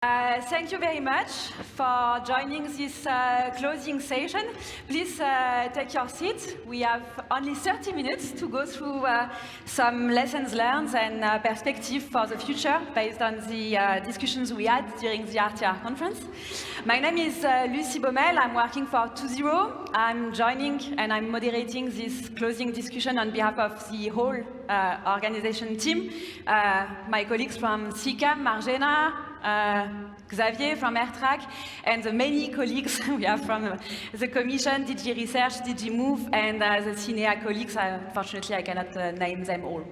Thank you very much for joining this closing session. Please take your seat. We have only 30 minutes to go through some lessons learned and perspective for the future based on the discussions we had during the ERTRAC conference. My name is Lucie Beaumel. I'm working for 2.0. I'm joining and I'm moderating this closing discussion on behalf of the whole organization team. My colleagues from CICAM, Marjena, Xavier from ERTRAC, and the many colleagues we have from the Commission, DG Research, DG Move, and the CINEA colleagues. Unfortunately, I cannot name them all.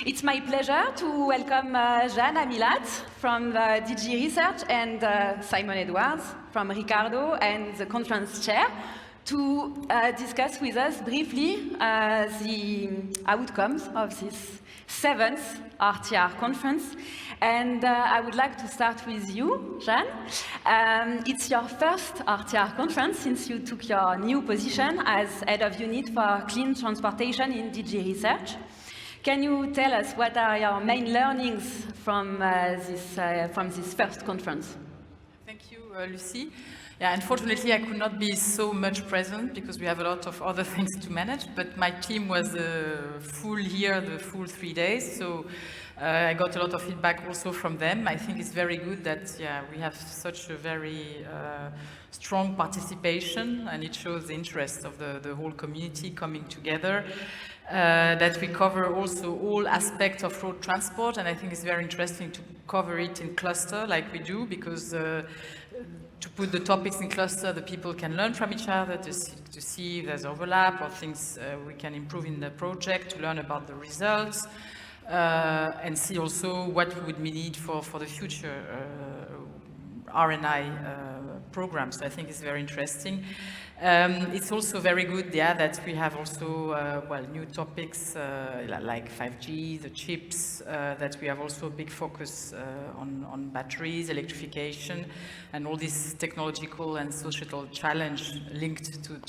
It's my pleasure to welcome Amilhat from the DG Research and Simon Edwards from Ricardo and the conference chair to discuss with us briefly the outcomes of this 7th ERTRAC conference. And I would like to start with you, Jeanne. It's your first ERTRAC conference since you took your new position as head of unit for clean transportation in DG Research. Can you tell us what are your main learnings from this first conference? Thank you, Lucie. Yeah, unfortunately, I could not be so much present because we have a lot of other things to manage, but my team was full here, the full 3 days, so I got a lot of feedback also from them. I think it's very good that we have such a very strong participation, and it shows the interest of the whole community coming together. That we cover also all aspects of road transport, and I think it's very interesting to cover it in cluster like we do, because to put the topics in cluster, the people can learn from each other to see if there's overlap or things we can improve in the project, to learn about the results, and see also what we would need for the future R&I programs. So I think it's very interesting. It's also very good, that we have also new topics like 5G, the chips, that we have also a big focus on batteries, electrification, and all this technological and societal challenge linked to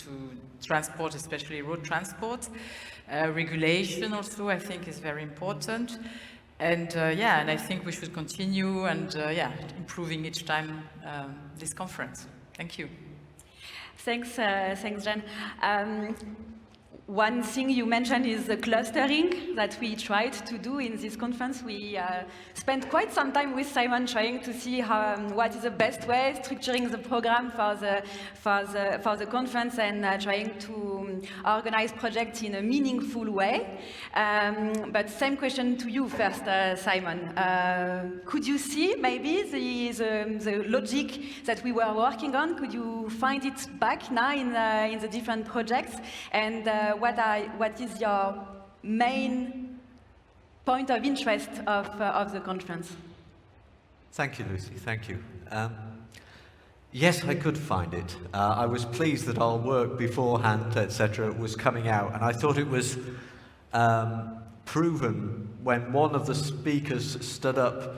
transport, especially road transport. Regulation also, I think, is very important. And and I think we should continue and improving each time this conference. Thank you. Thanks, Jeanne. One thing you mentioned is the clustering that we tried to do in this conference. We spent quite some time with Simon trying to see what is the best way, structuring the program for the conference, and trying to organize projects in a meaningful way. But same question to you first, Simon. Could you see maybe the logic that we were working on? Could you find it back now in the different projects? And what is your main point of interest of the conference? Thank you, Lucie. Thank you. Yes, I could find it. I was pleased that our work beforehand, etc., was coming out, and I thought it was proven when one of the speakers stood up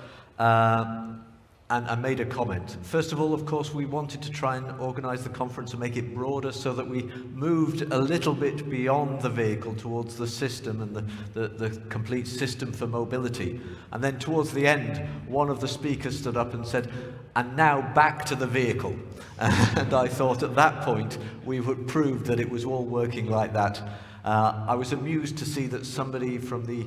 and made a comment. First of all, of course, we wanted to try and organize the conference and make it broader so that we moved a little bit beyond the vehicle towards the system and the complete system for mobility. And then towards the end, one of the speakers stood up and said, "And now back to the vehicle." And I thought at that point we would prove that it was all working like that. I was amused to see that somebody from the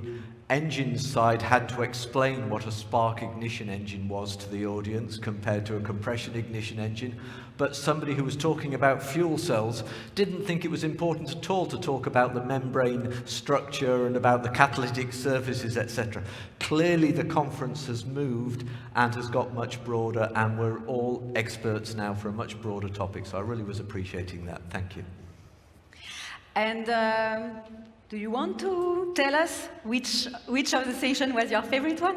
engine side had to explain what a spark ignition engine was to the audience compared to a compression ignition engine, but somebody who was talking about fuel cells didn't think it was important at all to talk about the membrane structure and about the catalytic surfaces, etc. Clearly the conference has moved and has got much broader, and we're all experts now for a much broader topic, so I really was appreciating that. Thank you. And do you want to tell us which of the session was your favorite one?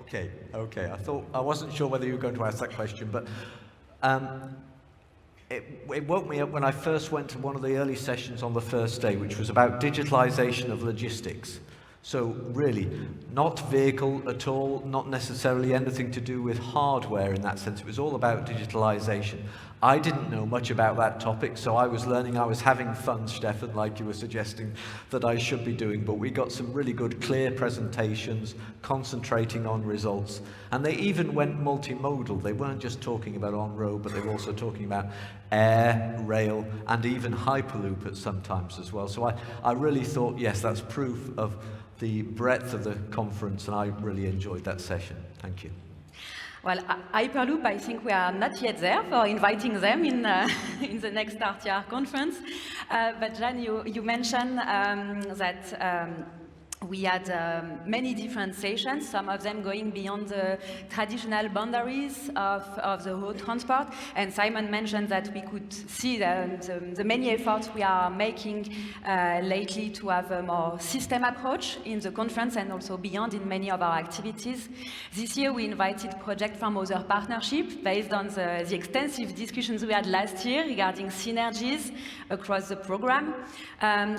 Okay. I wasn't sure whether you were going to ask that question, but it woke me up when I first went to one of the early sessions on the first day, which was about digitalization of logistics. So really, not vehicle at all, not necessarily anything to do with hardware in that sense. It was all about digitalization. I didn't know much about that topic, so I was learning, I was having fun, Stefan, like you were suggesting that I should be doing, but we got some really good, clear presentations, concentrating on results, and they even went multimodal. They weren't just talking about on-road, but they were also talking about air, rail, and even Hyperloop at sometimes as well. So I really thought, yes, that's proof of the breadth of the conference, and I really enjoyed that session. Thank you. Well, Hyperloop, I think we are not yet there for inviting them in the next RTR conference. But Jan, you mentioned that we had many different sessions, some of them going beyond the traditional boundaries of the road transport. And Simon mentioned that we could see the many efforts we are making lately to have a more system approach in the conference and also beyond in many of our activities. This year we invited projects from other partnerships based on the extensive discussions we had last year regarding synergies across the program.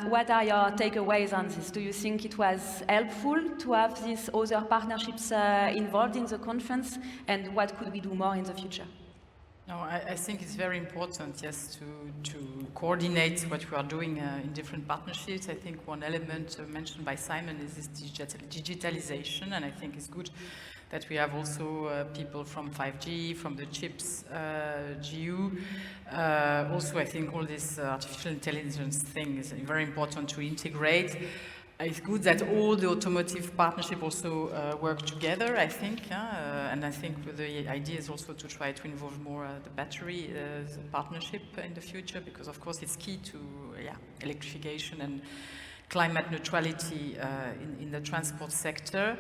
What are your takeaways on this? Do you think it was helpful to have these other partnerships involved in the conference, and what could we do more in the future? No, I think it's very important, yes, to coordinate what we are doing in different partnerships. I think one element mentioned by Simon is this digitalization, and I think it's good that we have also people from 5G, from the chips GU. Also, I think all this artificial intelligence thing is very important to integrate. It's good that all the automotive partnership also work together, I think, and I think the idea is also to try to involve more the battery the partnership in the future, because of course it's key to electrification and climate neutrality in the transport sector.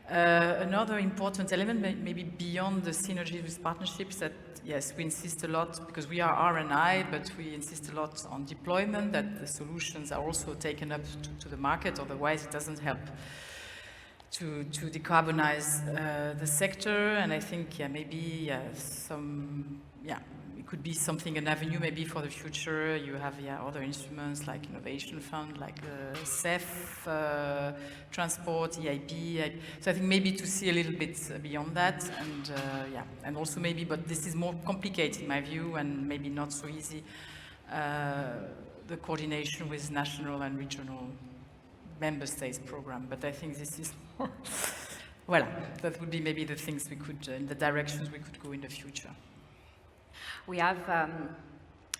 Another important element, maybe beyond the synergy with partnerships, that yes, we insist a lot, because we are R&I, but we insist a lot on deployment, that the solutions are also taken up to the market, otherwise it doesn't help to decarbonize the sector. And I think maybe it could be something, an avenue maybe for the future. You have other instruments like Innovation Fund, like CEF, Transport, EIB. So I think maybe to see a little bit beyond that, and also maybe, but this is more complicated in my view, and maybe not so easy, the coordination with national and regional member states program. But I think this is more, well, that would be maybe the things we could, in the directions we could go in the future. We have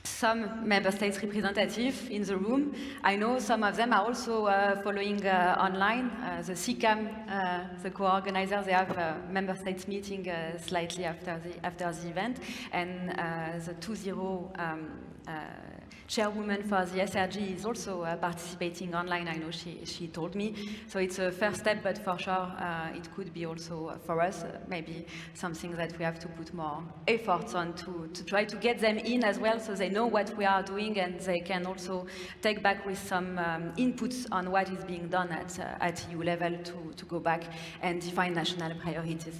some member states representatives in the room. I know some of them are also following online. The CCAM, the co-organizers, they have a member states meeting slightly after the event, and the 2.0 chairwoman for the SRG is also participating online. I know she told me. So it's a first step, but for sure it could be also for us maybe something that we have to put more efforts on to try to get them in as well, so they know what we are doing and they can also take back with some inputs on what is being done at EU level to go back and define national priorities.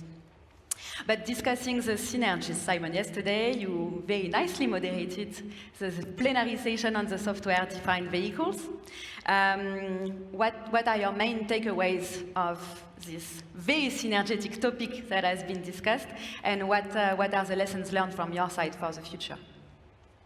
But discussing the synergies, Simon, yesterday you very nicely moderated the plenary session on the software-defined vehicles. What are your main takeaways of this very synergetic topic that has been discussed, and what are the lessons learned from your side for the future?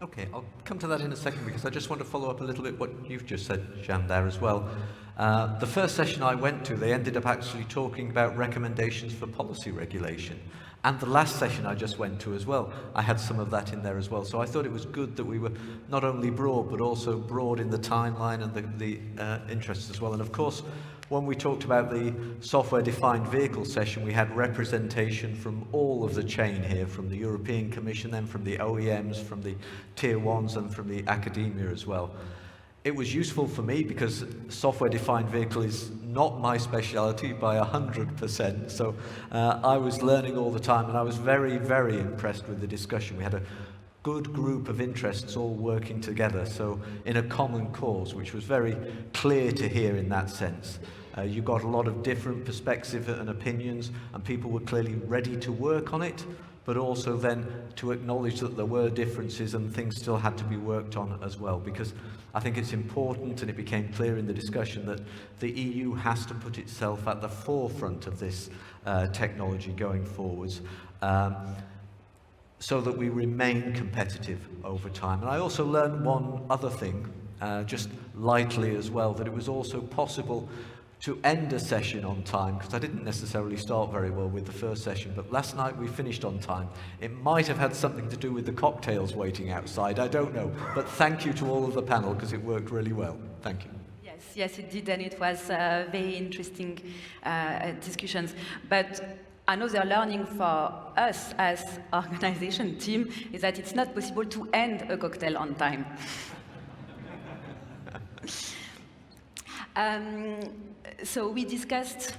Okay, I'll come to that in a second, because I just want to follow up a little bit what you've just said, Jean, there as well. The first session I went to, they ended up actually talking about recommendations for policy regulation. And the last session I just went to as well, I had some of that in there as well. So I thought it was good that we were not only broad, but also broad in the timeline and the interests as well. And of course, when we talked about the software-defined vehicle session, we had representation from all of the chain here, from the European Commission, then from the OEMs, from the Tier 1s, and from the academia as well. It was useful for me because software-defined vehicle is not my speciality by 100%. So I was learning all the time, and I was very, very impressed with the discussion. We had a good group of interests all working together, so in a common cause, which was very clear to hear in that sense. You got a lot of different perspectives and opinions, and people were clearly ready to work on it, but also then to acknowledge that there were differences and things still had to be worked on as well, because I think it's important, and it became clear in the discussion, that the EU has to put itself at the forefront of this technology going forwards. so that we remain competitive over time. And I also learned one other thing, just lightly as well, that it was also possible to end a session on time, because I didn't necessarily start very well with the first session, but last night we finished on time. It might have had something to do with the cocktails waiting outside, I don't know, but thank you to all of the panel, because it worked really well. Thank you. Yes, it did, and it was very interesting discussions. But another learning for us as organization team is that it's not possible to end a cocktail on time. So we discussed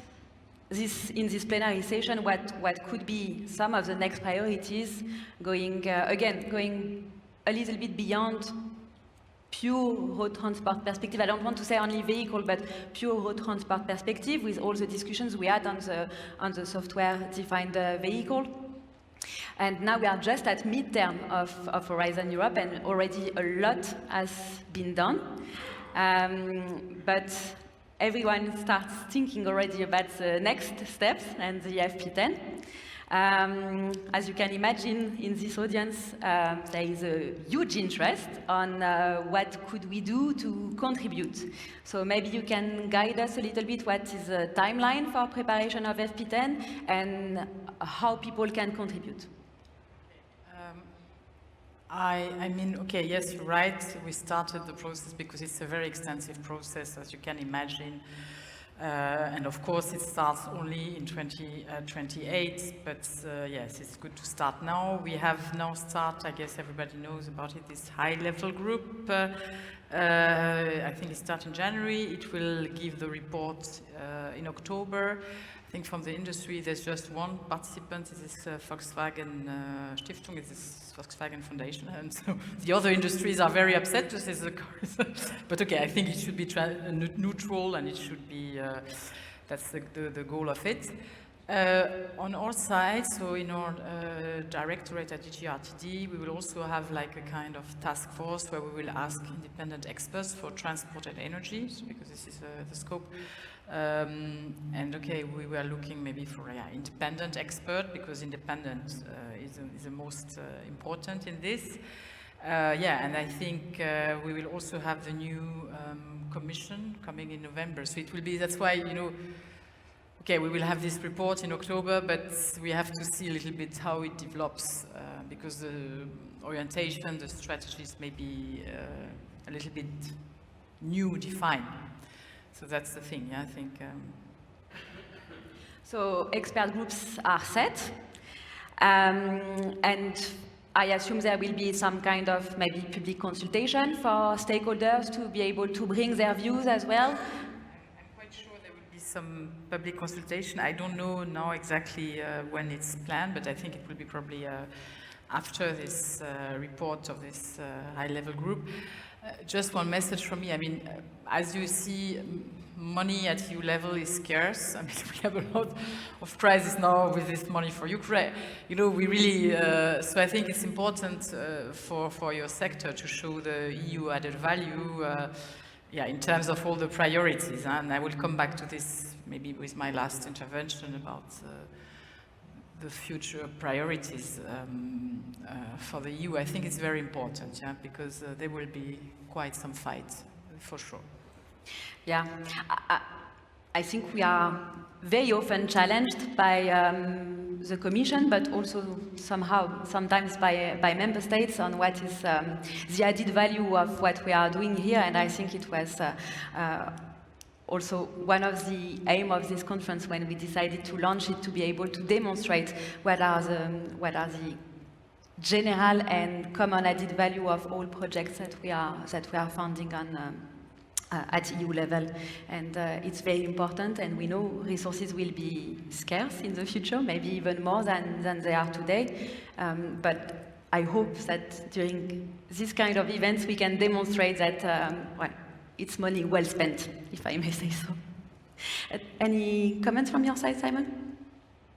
this in this plenary session, what could be some of the next priorities, going a little bit beyond pure road transport perspective. I don't want to say only vehicle, but pure road transport perspective, with all the discussions we had on the software-defined vehicle. And now we are just at midterm of Horizon Europe, and already a lot has been done. But everyone starts thinking already about the next steps and the FP10. As you can imagine, in this audience, there is a huge interest on what could we do to contribute. So maybe you can guide us a little bit what is the timeline for preparation of FP10 and how people can contribute. I mean, okay, yes, you're right. We started the process because it's a very extensive process, as you can imagine. And of course, it starts only in 2028, but yes, it's good to start now. We have now started, I guess everybody knows about it, this high-level group. I think it starts in January. It will give the report in October. I think from the industry, there's just one participant. This is Volkswagen Stiftung, this is Volkswagen Foundation, and so the other industries are very upset to see the cars. But okay, I think it should be neutral, and it should be, that's the goal of it. On our side, so in our directorate at ERTRAC, we will also have like a kind of task force where we will ask independent experts for transport and energy, because this is the scope. And okay, we were looking maybe for an independent expert, because independent is the most important in this. Yeah, and I think we will also have the new commission coming in November. So it will be, that's why, you know, okay, we will have this report in October, but we have to see a little bit how it develops, because the orientation, the strategies may be a little bit new, defined. So that's the thing, yeah, I think. So expert groups are set, and I assume there will be some kind of maybe public consultation for stakeholders to be able to bring their views as well. I'm quite sure there will be some public consultation. I don't know now exactly when it's planned, but I think it will be probably after this report of this high-level group. Just one message from me. I mean, as you see, money at EU level is scarce. I mean, we have a lot of crisis now with this money for Ukraine. You know, we really, so I think it's important for your sector to show the EU added value, yeah, in terms of all the priorities. And I will come back to this maybe with my last intervention about the future priorities for the EU. I think it's very important, yeah, because there will be quite some fight, for sure. Yeah, I think we are very often challenged by the Commission, but also sometimes by member states on what is the added value of what we are doing here. And I think it was also one of the aims of this conference when we decided to launch it, to be able to demonstrate what are the general and common added value of all projects that we are funding on at EU level. And it's very important, and we know resources will be scarce in the future, maybe even more than they are today. But I hope that during this kind of events we can demonstrate that well, it's money well spent, if I may say so. Any comments from your side, Simon?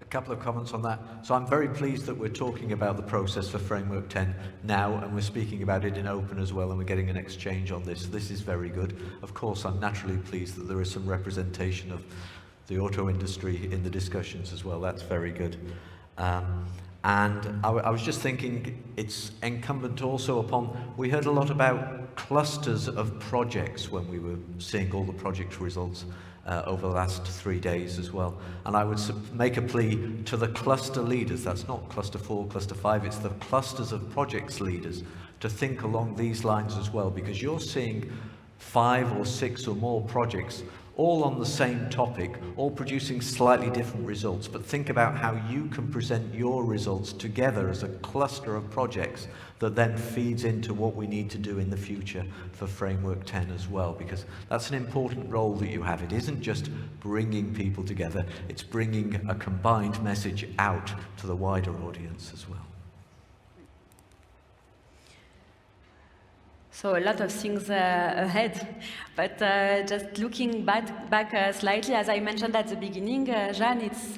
A couple of comments on that. So I'm very pleased that we're talking about the process for Framework 10 now, and we're speaking about it in open as well, and we're getting an exchange on this. This is very good. Of course, I'm naturally pleased that there is some representation of the auto industry in the discussions as well. That's very good. And I was just thinking it's incumbent also upon, we heard a lot about clusters of projects when we were seeing all the project results over the last 3 days as well. And I would make a plea to the cluster leaders, that's not cluster 4, cluster 5, it's the clusters of projects leaders, to think along these lines as well, because you're seeing 5 or 6 or more projects all on the same topic, all producing slightly different results, but think about how you can present your results together as a cluster of projects that then feeds into what we need to do in the future for Framework 10 as well, because that's an important role that you have. It isn't just bringing people together, it's bringing a combined message out to the wider audience as well. So a lot of things ahead, but just looking back slightly, as I mentioned at the beginning, Jeanne, it's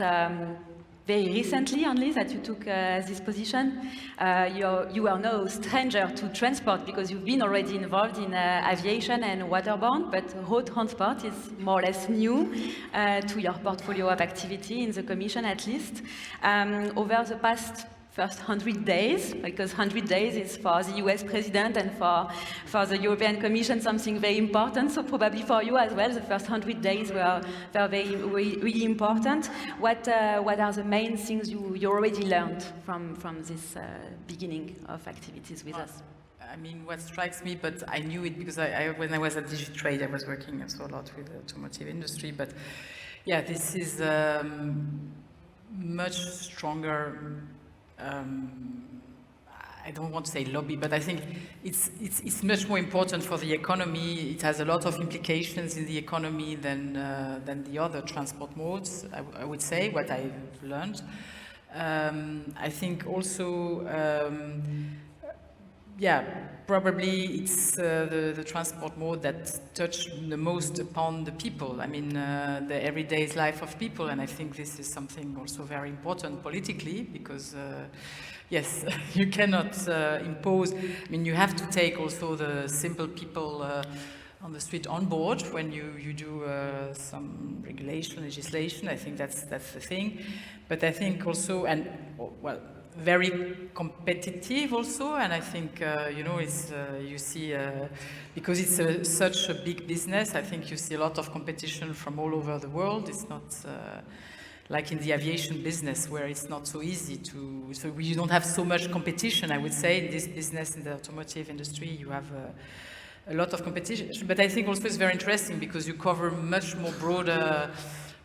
very recently only that you took this position. You are no stranger to transport because you've been already involved in aviation and waterborne, but road transport is more or less new to your portfolio of activity in the Commission at least. Over the past first 100 days, because 100 days is for the US President and for the European Commission something very important, so probably for you as well, the first 100 days were very, really important. What are the main things you already learned from this beginning of activities with us? I mean, what strikes me, but I knew it because when I was at Digitrade, I was working so a lot with the automotive industry, but yeah, this is much stronger. I don't want to say lobby, but I think it's much more important for the economy. It has a lot of implications in the economy than the other transport modes, I would say, what I've learned. I think also, yeah, probably it's the transport mode that touched the most upon the people. I mean, the everyday life of people, and I think this is something also very important politically, because yes, you cannot impose. I mean, you have to take also the simple people on the street on board when you do some regulation, legislation. I think that's the thing. But I think also, and well, very competitive also, and I think you know, it's you see because it's such a big business. I think you see a lot of competition from all over the world. It's not like in the aviation business where it's not so easy to. So you don't have so much competition. I would say in this business, in the automotive industry, you have a lot of competition. But I think also it's very interesting because you cover much more broader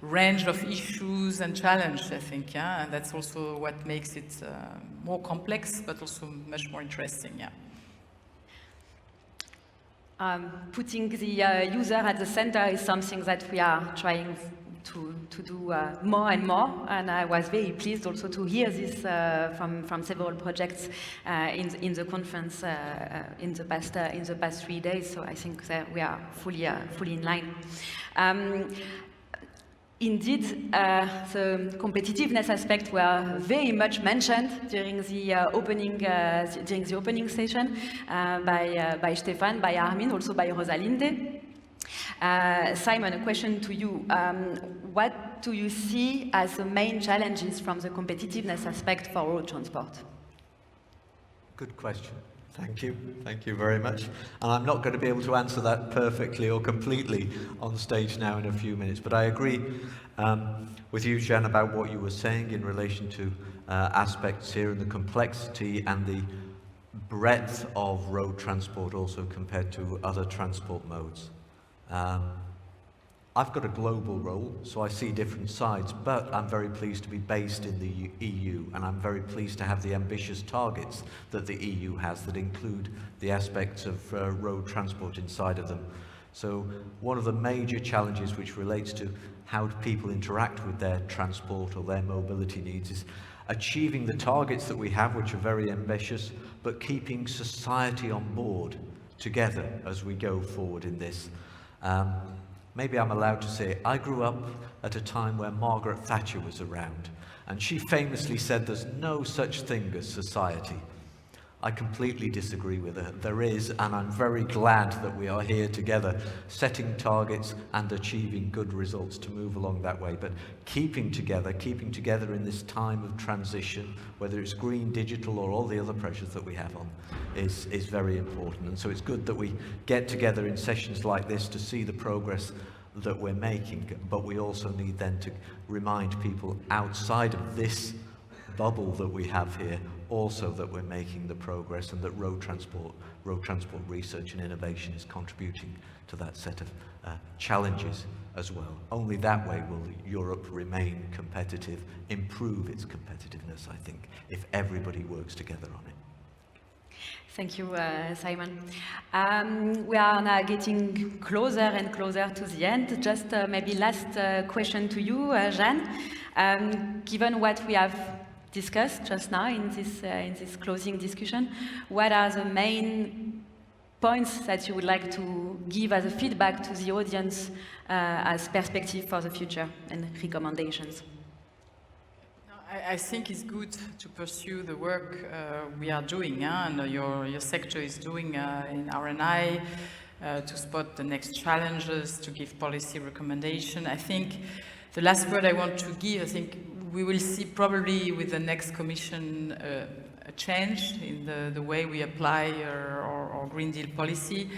range of issues and challenges, I think, yeah, and that's also what makes it more complex, but also much more interesting, yeah. Putting the user at the center is something that we are trying to do more and more, and I was very pleased also to hear this from several projects in the conference in the past 3 days. So I think that we are fully in line. Indeed, the competitiveness aspect were very much mentioned during the opening session by Stefan, by Armin, also by Rosalinde. Simon, a question to you. What do you see as the main challenges from the competitiveness aspect for road transport? Good question. Thank you very much. And I'm not going to be able to answer that perfectly or completely on stage now in a few minutes, but I agree with you, Jeanne, about what you were saying in relation to aspects here and the complexity and the breadth of road transport also compared to other transport modes. I've got a global role, so I see different sides, but I'm very pleased to be based in the EU, and I'm very pleased to have the ambitious targets that the EU has that include the aspects of road transport inside of them. So one of the major challenges which relates to how people interact with their transport or their mobility needs is achieving the targets that we have, which are very ambitious, but keeping society on board together as we go forward in this. Maybe I'm allowed to say, I grew up at a time where Margaret Thatcher was around, and she famously said there's no such thing as society. I completely disagree with her. There is, and I'm very glad that we are here together, setting targets and achieving good results to move along that way. But keeping together in this time of transition, whether it's green, digital, or all the other pressures that we have on, is very important. And so it's good that we get together in sessions like this to see the progress that we're making, but we also need then to remind people outside of this bubble that we have here also that we're making the progress, and that road transport research and innovation is contributing to that set of challenges as well. Only that way will Europe remain competitive, improve its competitiveness, I think, if everybody works together on it. Thank you, Simon. We are now getting closer and closer to the end. Just maybe last question to you, Jeanne. Given what we have discussed just now in this closing discussion, what are the main points that you would like to give as a feedback to the audience as perspective for the future and recommendations? I think it's good to pursue the work we are doing, and your sector is doing in R&I, to spot the next challenges, to give policy recommendation. I think the last word I want to give, I think we will see probably with the next Commission a change in the way we apply our Green Deal policy.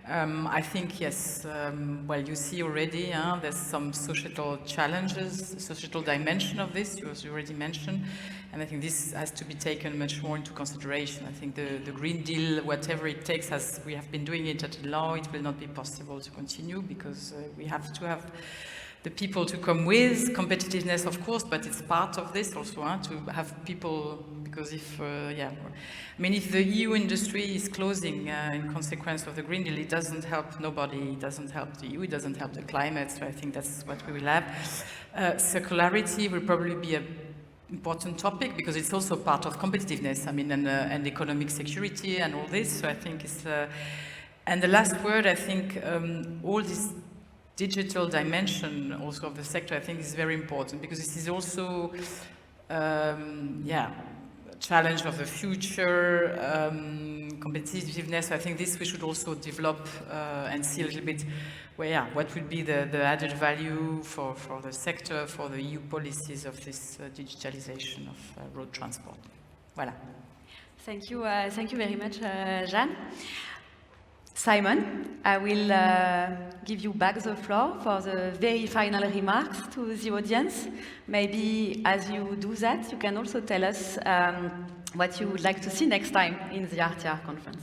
I think, yes, well, you see already, there's some societal challenges, societal dimension of this, you already mentioned, and I think this has to be taken much more into consideration. I think the Green Deal, whatever it takes, as we have been doing it at law, it will not be possible to continue, because we have to have the people to come with competitiveness, of course, but it's part of this also, to have people, because if, I mean, if the EU industry is closing in consequence of the Green Deal, it doesn't help nobody, it doesn't help the EU, it doesn't help the climate, so I think that's what we will have. Circularity will probably be an important topic, because it's also part of competitiveness, I mean, and economic security and all this, so I think it's, and the last word, I think all this digital dimension also of the sector, I think, is very important, because this is also, challenge of the future, competitiveness. I think this we should also develop and see a little bit where, what would be the added value for the sector, for the EU policies of this digitalization of road transport. Voilà. Thank you very much, Jeanne. Simon, I will give you back the floor for the very final remarks to the audience. Maybe as you do that, you can also tell us what you would like to see next time in the RTR conference.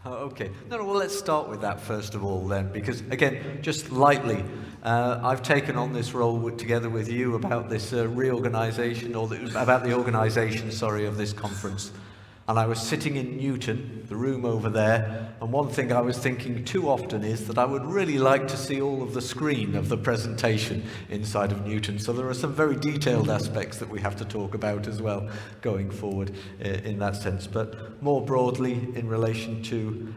Okay. No, well, let's start with that first of all then, because again, just lightly, I've taken on this role together with you about this reorganization, or about the organization, sorry, of this conference. And I was sitting in Newton, the room over there, and one thing I was thinking too often is that I would really like to see all of the screen of the presentation inside of Newton. So there are some very detailed aspects that we have to talk about as well going forward in that sense. But more broadly, in relation to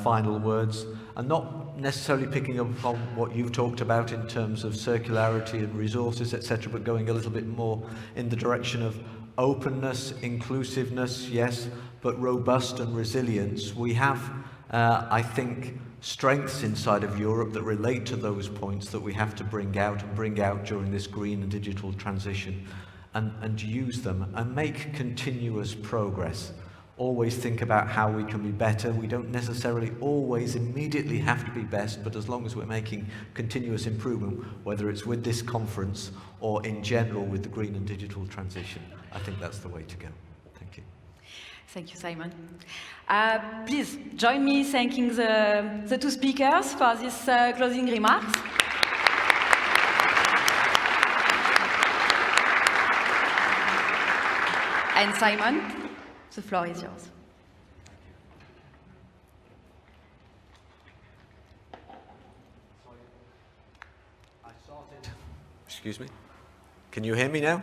final words, and not necessarily picking up on what you've talked about in terms of circularity and resources, etc., but going a little bit more in the direction of openness, inclusiveness, yes, but robust and resilience. We have, I think, strengths inside of Europe that relate to those points that we have to bring out during this green and digital transition, and use them and make continuous progress. Always think about how we can be better. We don't necessarily always immediately have to be best, but as long as we're making continuous improvement, whether it's with this conference or in general with the green and digital transition, I think that's the way to go. Thank you. Thank you, Simon. Please join me thanking the two speakers for these closing remarks. And Simon, the floor is yours. Excuse me. Can you hear me now?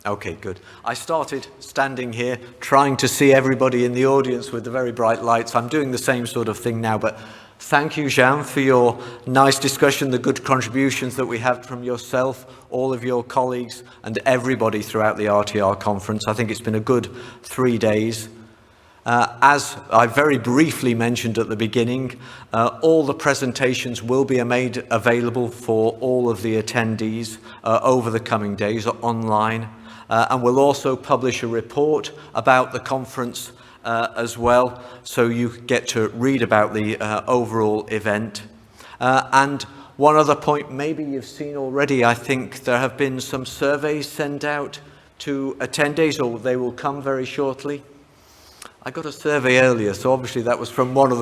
Okay, good. I started standing here trying to see everybody in the audience with the very bright lights. I'm doing the same sort of thing now, but thank you, Jean, for your nice discussion, the good contributions that we have from yourself, all of your colleagues, and everybody throughout the RTR conference. I think it's been a good 3 days. As I very briefly mentioned at the beginning, all the presentations will be made available for all of the attendees over the coming days online. And we'll also publish a report about the conference as well, so you get to read about the overall event. And one other point, maybe you've seen already, I think there have been some surveys sent out to attendees, or they will come very shortly. I got a survey earlier, so obviously that was from one of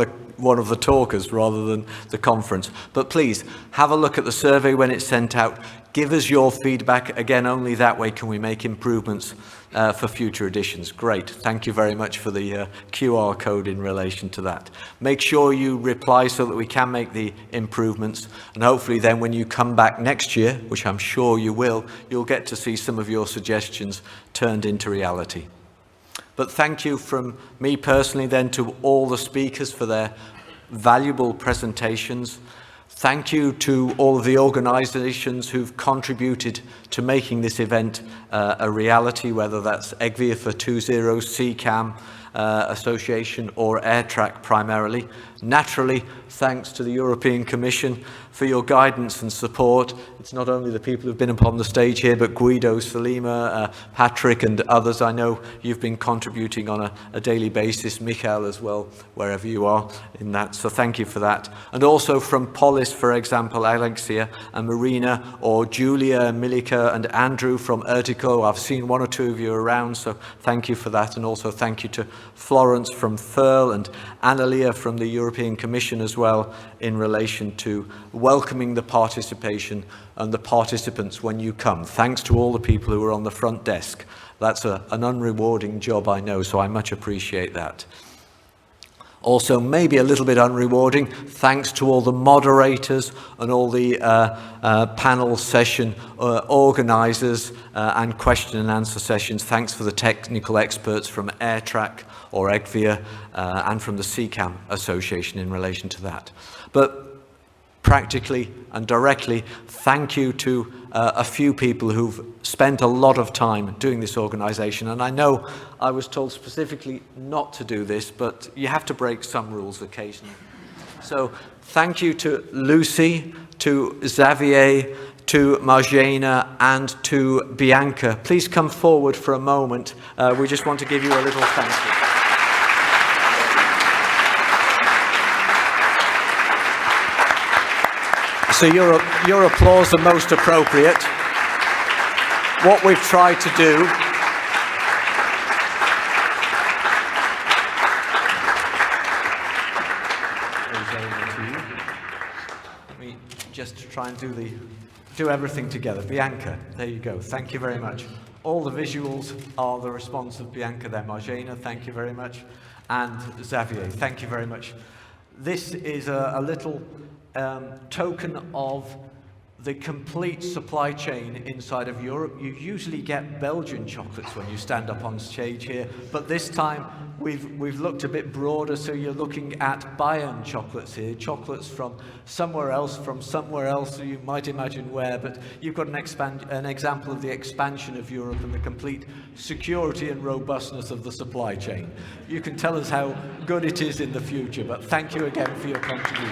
the talkers rather than the conference. But please, have a look at the survey when it's sent out. Give us your feedback. Again, only that way can we make improvements for future editions. Great. Thank you very much for the QR code in relation to that. Make sure you reply so that we can make the improvements. And hopefully then when you come back next year, which I'm sure you will, you'll get to see some of your suggestions turned into reality. But thank you from me personally then to all the speakers for their valuable presentations. Thank you to all of the organizations who've contributed to making this event a reality, whether that's EGVIA for 2.0, CCAM Association, or ERTRAC primarily. Naturally, thanks to the European Commission for your guidance and support. It's not only the people who've been upon the stage here, but Guido, Salima, Patrick, and others. I know you've been contributing on a daily basis, Michael as well, wherever you are in that. So thank you for that. And also from Polis, for example, Alexia and Marina, or Julia, Milika, and Andrew from Ertico. I've seen one or two of you around, so thank you for that. And also thank you to Florence from FERL and Analia from the European Commission as well, in relation to welcoming the participation and the participants when you come. Thanks to all the people who are on the front desk. That's an unrewarding job, I know, so I much appreciate that. Also, maybe a little bit unrewarding, thanks to all the moderators and all the panel session organizers and question and answer sessions. Thanks for the technical experts from ERTRAC or EGVIA and from the CCAM Association in relation to that. But practically and directly, thank you to a few people who've spent a lot of time doing this organization. And I know I was told specifically not to do this, but you have to break some rules occasionally. So thank you to Lucie, to Xavier, to Marjana, and to Bianca. Please come forward for a moment. We just want to give you a little thank you. So your applause are most appropriate. What we've tried to do let me just try and do everything together. Bianca, there you go. Thank you very much. All the visuals are the response of Bianca there. Marjana, thank you very much. And Xavier, thank you very much. This is a little token of the complete supply chain inside of Europe. You usually get Belgian chocolates when you stand up on stage here, but this time we've looked a bit broader, so you're looking at Bayern chocolates here, chocolates from somewhere else, so you might imagine where, but you've got an example of the expansion of Europe and the complete security and robustness of the supply chain. You can tell us how good it is in the future, but thank you again for your contribution.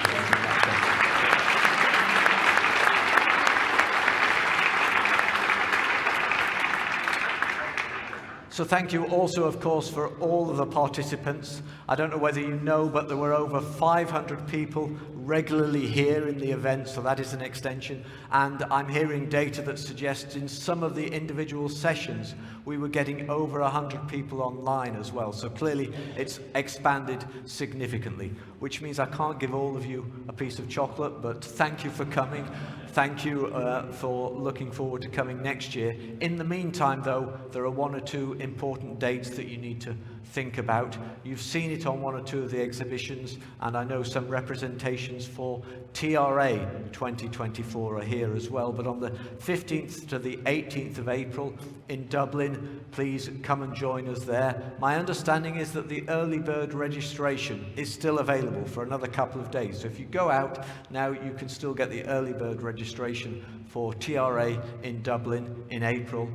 So thank you also, of course, for all of the participants. I don't know whether you know, but there were over 500 people regularly here in the event, so that is an extension. And I'm hearing data that suggests in some of the individual sessions, we were getting over 100 people online as well. So clearly it's expanded significantly, which means I can't give all of you a piece of chocolate, but thank you for coming. Thank you for looking forward to coming next year. In the meantime, though, there are one or two important dates that you need to think about. You've seen it on one or two of the exhibitions, and I know some representations for TRA 2024 are here as well. But on the 15th to the 18th of April in Dublin, please come and join us there. My understanding is that the early bird registration is still available for another couple of days. So if you go out now, you can still get the early bird registration for TRA in Dublin in April.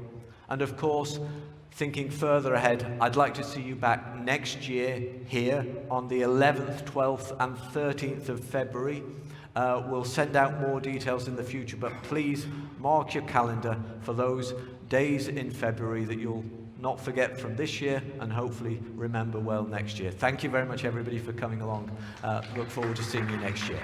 And of course, thinking further ahead, I'd like to see you back next year here on the 11th, 12th and 13th of February. We'll send out more details in the future, but please mark your calendar for those days in February that you'll not forget from this year and hopefully remember well next year. Thank you very much, everybody, for coming along. Look forward to seeing you next year.